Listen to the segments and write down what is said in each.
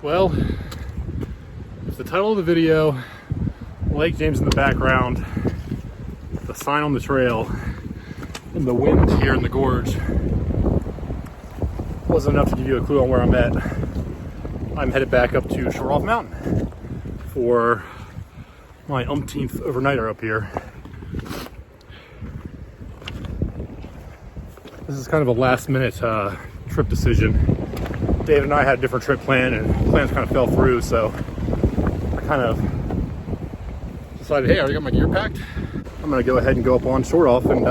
Well, if the title of the video, Lake James in the background, the sign on the trail, and the wind here in the gorge wasn't enough to give you a clue on where I'm at, I'm headed back up to Shortoff Mountain for my umpteenth overnighter up here. This is kind of a last minute trip decision. David and I had a different trip planned and plans kind of fell through, so I kind of decided, hey, I already got my gear packed. I'm gonna go ahead and go up on Shortoff and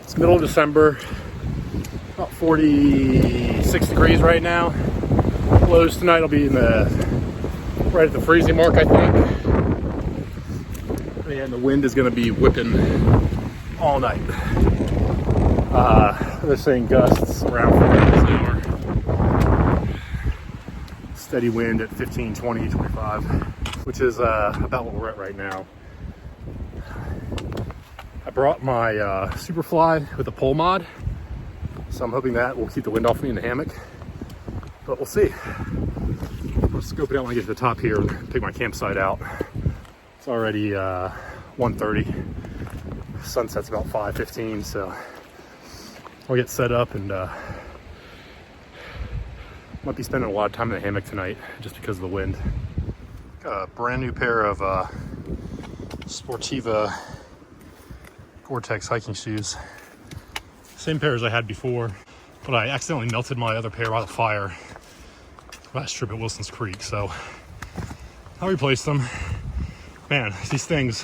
it's middle of December, about 46 degrees right now. Lows tonight will be in right at the freezing mark, I think. And the wind is gonna be whipping all night. They're saying gusts around 40 miles an hour. Steady wind at 15, 20, 25, which is about what we're at right now. I brought my Superfly with a pole mod, so I'm hoping that will keep the wind off me in the hammock, but we'll see. I'll scope it out when I get to the top here and pick my campsite out. It's already 1:30. Sunset's about 5:15, so I'll get set up and might be spending a lot of time in the hammock tonight just because of the wind. Got a brand new pair of Sportiva Gore-Tex hiking shoes. Same pair as I had before, but I accidentally melted my other pair by the fire last trip at Wilson's Creek, so I replaced them. Man, these things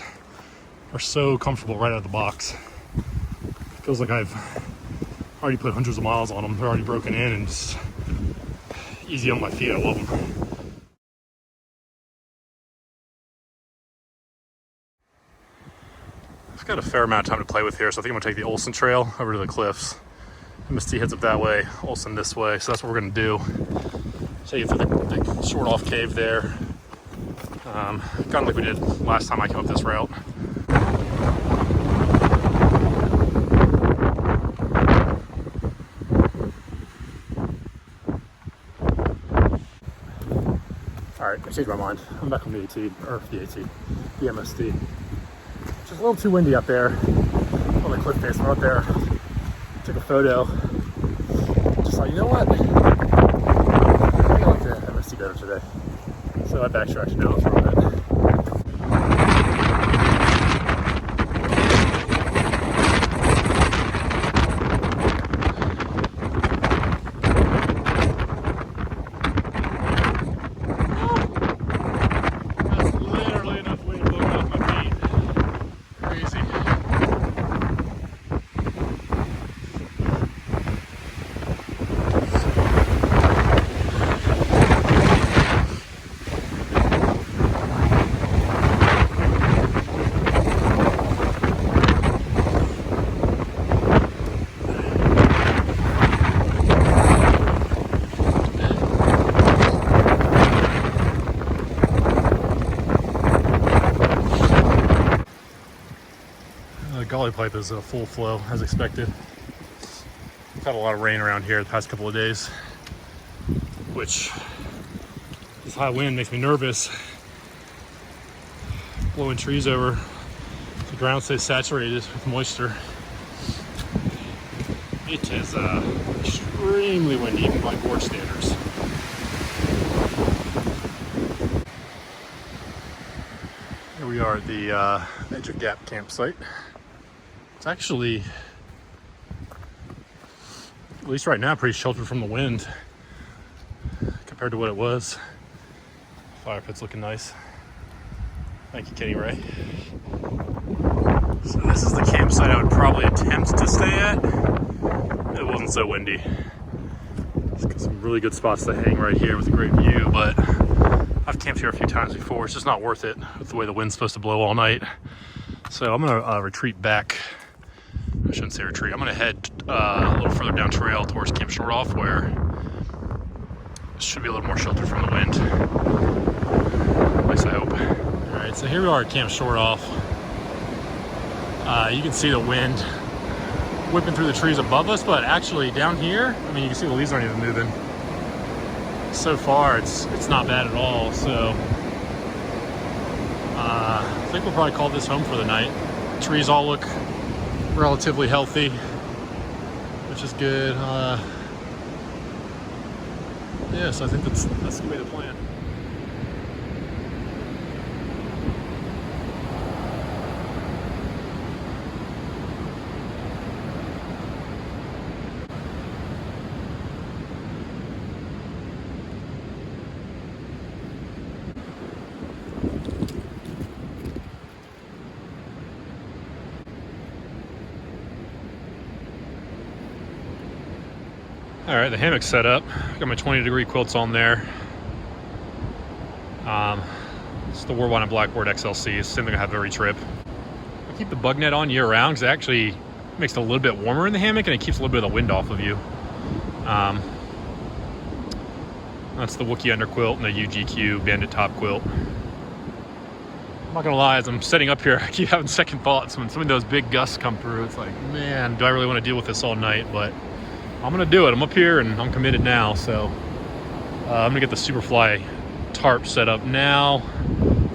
are so comfortable right out of the box. Feels like I've already put hundreds of miles on them. They're already broken in and just easy on my feet. I love them. I've got a fair amount of time to play with here, so I think I'm gonna take the Olson Trail over to the cliffs. Misty heads up that way, Olson this way, so that's what we're gonna do. Take you through the Shortoff cave there. Kind of like we did last time I came up this route. All right, I changed my mind. I'm back on the the MSD. It's just a little too windy up there on the cliff face. I'm out there, took a photo. Just like, you know what? I think I like the MSD better today. So I backtracked now a little bit. Gully pipe is a full flow as expected. We've had a lot of rain around here the past couple of days, which this high wind makes me nervous. Blowing trees over, the ground stays saturated with moisture. It is extremely windy, even by gorge standards. Here we are at the Edge of Gap campsite. It's actually, at least right now, pretty sheltered from the wind compared to what it was. Fire pit's looking nice. Thank you, Kenny Ray. So this is the campsite I would probably attempt to stay at. It wasn't so windy. It's got some really good spots to hang right here with a great view, but I've camped here a few times before. It's just not worth it with the way the wind's supposed to blow all night. So I'm gonna retreat back. I shouldn't say retreat. I'm gonna head a little further down trail towards Camp Shortoff, where it should be a little more sheltered from the wind. At least I hope. All right, so here we are at Camp Shortoff. You can see the wind whipping through the trees above us, but actually down here, I mean, you can see the leaves aren't even moving. so far it's not bad at all. So I think we'll probably call this home for the night. The trees all look relatively healthy, which is good. Yeah, so I think that's gonna be the plan. All right, the hammock's set up. Got my 20-degree quilts on there. It's the Warbonnet Blackboard XLC. It's the same thing I have every trip. I keep the bug net on year round because it actually makes it a little bit warmer in the hammock and it keeps a little bit of the wind off of you. That's the Wookiee under quilt and the UGQ bandit top quilt. I'm not gonna lie, as I'm setting up here, I keep having second thoughts when some of those big gusts come through. It's like, man, do I really want to deal with this all night? But I'm gonna do it. I'm up here and I'm committed now. So I'm gonna get the Superfly tarp set up now,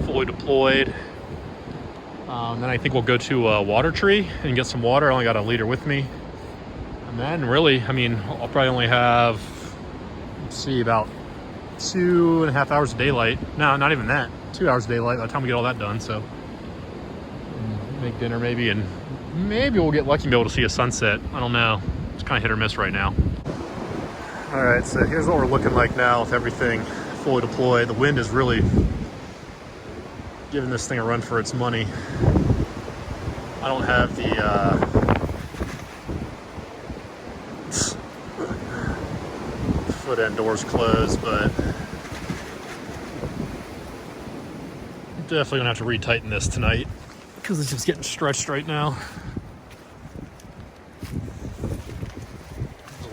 fully deployed. Then I think we'll go to a water tree and get some water. I only got a liter with me. And then really, I mean, I'll probably only have, let's see, about 2.5 hours of daylight. No, not even that. 2 hours of daylight by the time we get all that done. So make dinner maybe, and maybe we'll get lucky and be able to see a sunset. I don't know. It's kind of hit or miss right now. All right, so here's what we're looking like now with everything fully deployed. The wind is really giving this thing a run for its money. I don't have the foot end doors closed, but definitely gonna have to retighten this tonight because it's just getting stretched right now.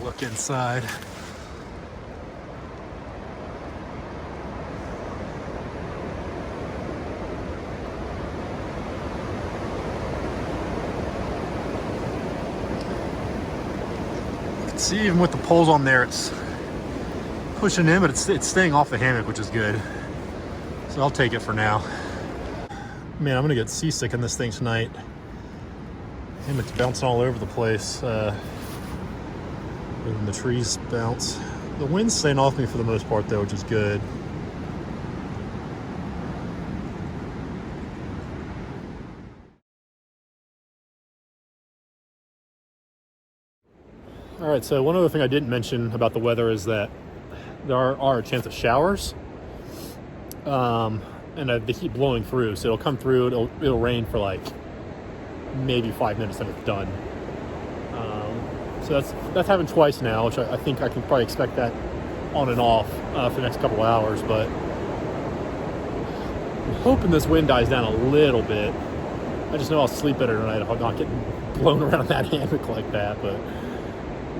Look inside. You can see even with the poles on there, it's pushing in, but it's staying off the hammock, which is good. So I'll take it for now. Man, I'm gonna get seasick in this thing tonight. Hammock's bouncing all over the place. And the trees bounce. The wind's staying off me for the most part though, which is good. All right, so one other thing I didn't mention about the weather is that there are a chance of showers. And they keep blowing through, so it'll come through, it'll rain for like maybe 5 minutes and it's done. So that's happened twice now, which I think I can probably expect that on and off for the next couple of hours, but I'm hoping this wind dies down a little bit. I just know I'll sleep better tonight if I'm not getting blown around that hammock like that, but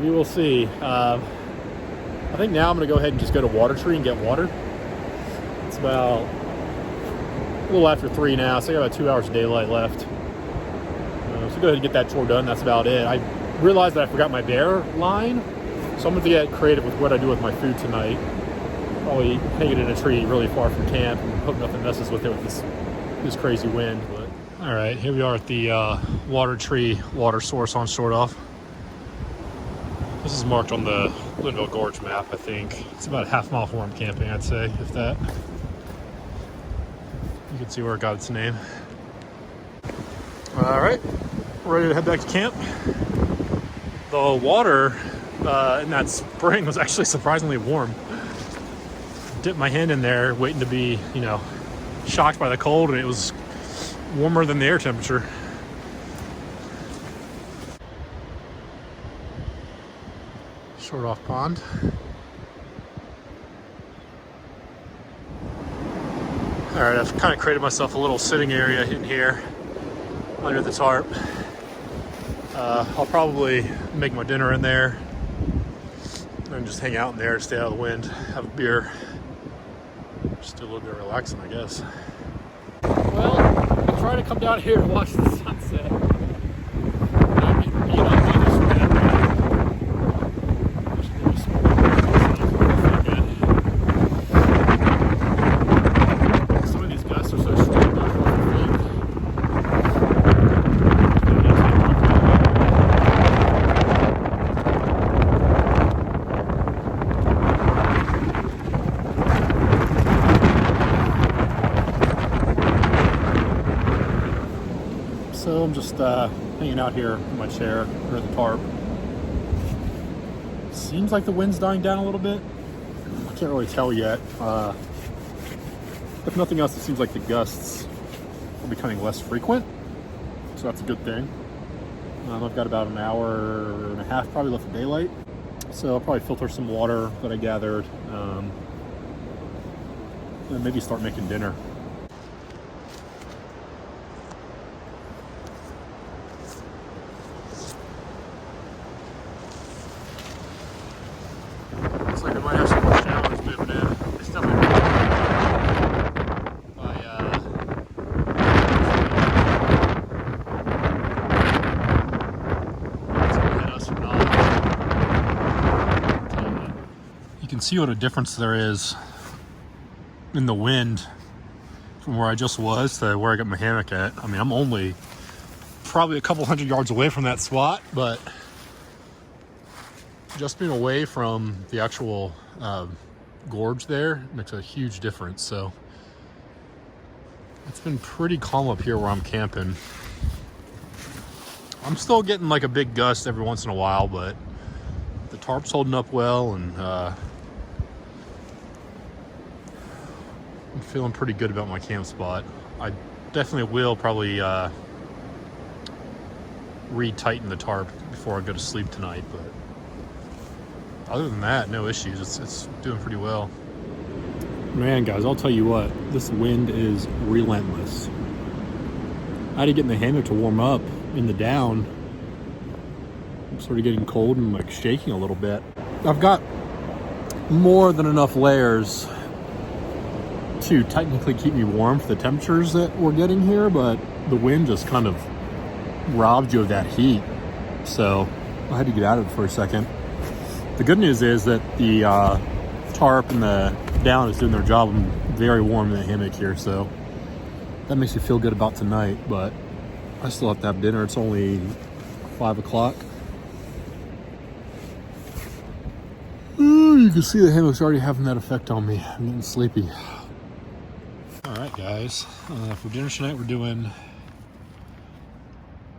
we will see. I think now I'm gonna go ahead and just go to Water Tree and get water. It's about a little after 3 now, so I got about 2 hours of daylight left. So go ahead and get that chore done. That's about it. I realized that I forgot my bear line, so I'm going to get creative with what I do with my food tonight. Probably hang it in a tree really far from camp and hope nothing messes with it with this crazy wind. But all right, here we are at the Water Tree water source on Shortoff. This is marked on the Linville Gorge map, I think. It's about a half-mile from where I'm camping, I'd say, if that. You can see where it got its name. All right, we're ready to head back to camp. The water in that spring was actually surprisingly warm. Dipped my hand in there, waiting to be, shocked by the cold, and it was warmer than the air temperature. Shortoff Pond. All right, I've kind of created myself a little sitting area in here under the tarp. I'll probably make my dinner in there and just hang out in there, stay out of the wind, have a beer, just do a little bit of relaxing, I guess. Well, I'm trying to come down here and watch the sunset. I'm getting beat up by this wind. hanging out here in my chair under the tarp. Seems like the wind's dying down a little bit. I can't really tell yet. If nothing else, it seems like the gusts are becoming less frequent, so that's a good thing. I've got about an hour and a half probably left of daylight, so I'll probably filter some water that I gathered, and maybe start making dinner. Looks like I might have some more showers moving in. It's definitely see what a difference there is in the wind from where I just was to where I got my hammock at. I mean, I'm only probably a couple hundred yards away from that spot, but just being away from the actual gorge there makes a huge difference. So it's been pretty calm up here where I'm camping. I'm still getting like a big gust every once in a while, but the tarp's holding up well, and I'm feeling pretty good about my camp spot. I definitely will probably retighten the tarp before I go to sleep tonight, but other than that, no issues. It's doing pretty well. Man, guys, I'll tell you what, this wind is relentless. I had to get in the hammock to warm up in the down. I'm sort of getting cold and like shaking a little bit. I've got more than enough layers to technically keep me warm for the temperatures that we're getting here, but the wind just kind of robbed you of that heat. So I had to get out of it for a second. The good news is that the tarp and the down is doing their job. I'm very warm in the hammock here, so that makes me feel good about tonight, but I still have to have dinner. It's only 5 o'clock. Ooh, you can see the hammock's already having that effect on me. I'm getting sleepy. All right, guys, for dinner tonight, we're doing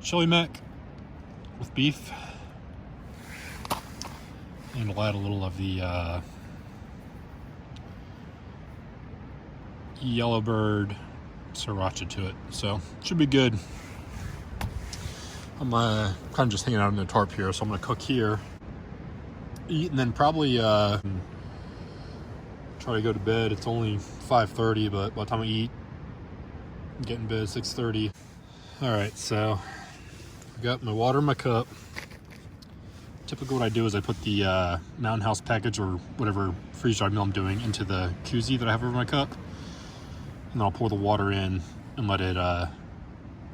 chili mac with beef, and we'll add a little of the yellowbird sriracha to it, so should be good. I'm kind of just hanging out in the tarp here, so I'm gonna cook here, eat, and then probably try to go to bed. It's only 5:30, but by the time I eat, get in bed 6:30. All right, so I got my water in my cup. Typically what I do is I put the Mountain House package or whatever freeze-dried meal I'm doing into the koozie that I have over my cup, and then I'll pour the water in and let it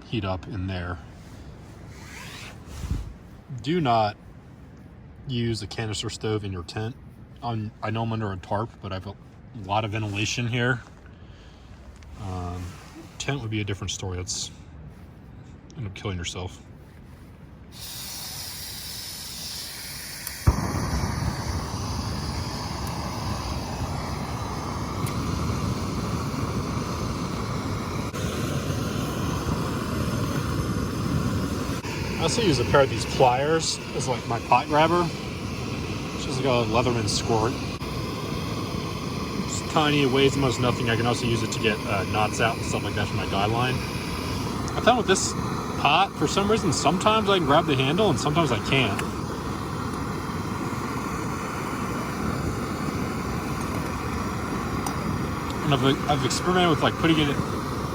heat up in there. Do not use a canister stove in your tent. I know I'm under a tarp, but I have a lot of ventilation here. Tent would be a different story. That's end up killing yourself. I also use a pair of these pliers as like my pot grabber. It's just like a Leatherman squirt. It's tiny, it weighs almost nothing. I can also use it to get knots out and stuff like that for my guy line. I found with this pot, for some reason, sometimes I can grab the handle and sometimes I can't. And I've experimented with like putting it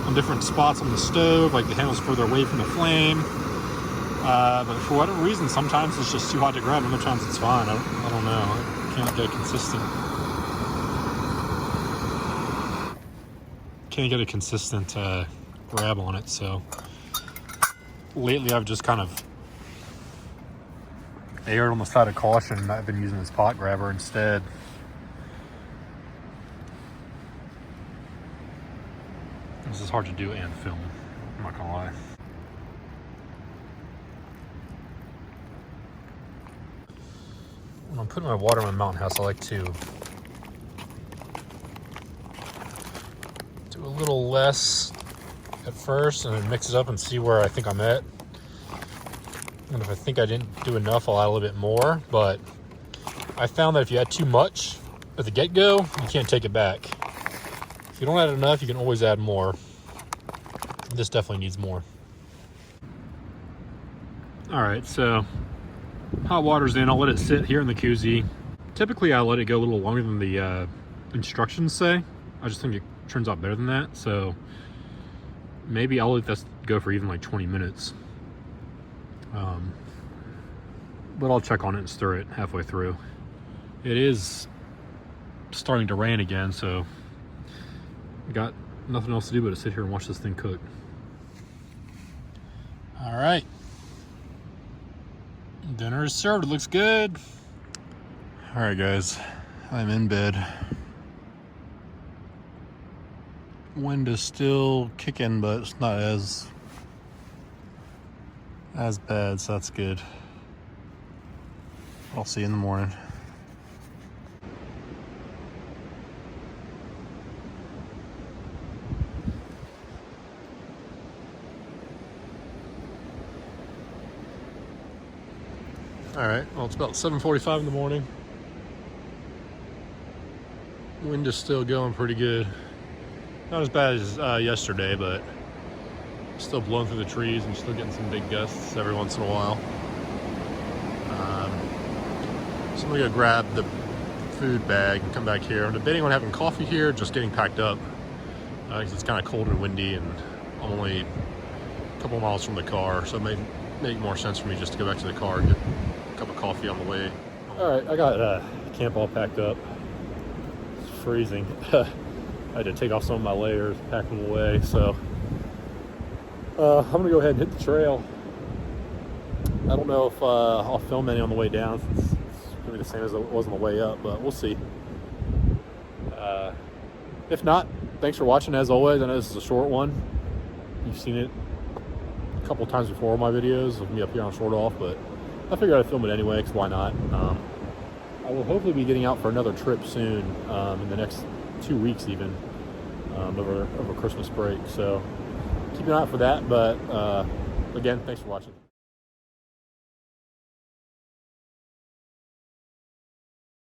on different spots on the stove, like the handle's further away from the flame. But for whatever reason, sometimes it's just too hot to grab, and other times it's fine. I don't know. I can't get a consistent grab on it. So lately I've just kind of erred on the side of caution. I've been using this pot grabber instead. This is hard to do and film, I'm not gonna lie. When I'm putting my water in my Mountain House, I like to do a little less at first and then mix it up and see where I think I'm at. And if I think I didn't do enough, I'll add a little bit more. But I found that if you add too much at the get-go, you can't take it back. If you don't add enough, you can always add more. This definitely needs more. All right, so hot water's in. I'll let it sit here in the koozie. Typically, I let it go a little longer than the instructions say. I just think it turns out better than that. So maybe I'll let this go for even like 20 minutes. But I'll check on it and stir it halfway through. It is starting to rain again, so I got nothing else to do but to sit here and watch this thing cook. All right. Dinner is served. It looks good. All right, guys. I'm in bed. Wind is still kicking, but it's not as bad, so that's good. I'll see you in the morning. All right, well, it's about 7:45 in the morning. Wind is still going pretty good. Not as bad as yesterday, but still blowing through the trees and still getting some big gusts every once in a while. So I'm gonna go grab the food bag and come back here. I'm debating on having coffee here, just getting packed up, because it's kind of cold and windy, and I'm only a couple miles from the car, so it may make more sense for me just to go back to the car and get a cup of coffee on the way. All right, I got camp all packed up. It's freezing. I had to take off some of my layers, pack them away, so I'm gonna go ahead and hit the trail. I don't know if I'll film any on the way down, since it's gonna be the same as it was on the way up, but we'll see. If not, thanks for watching as always. I know this is a short one. You've seen it a couple times before in my videos of me up here on Shortoff, but I figured I'd film it anyway, because why not? I will hopefully be getting out for another trip soon, in the next 2 weeks even, over Christmas break, so keep an eye out for that. But again, thanks for watching.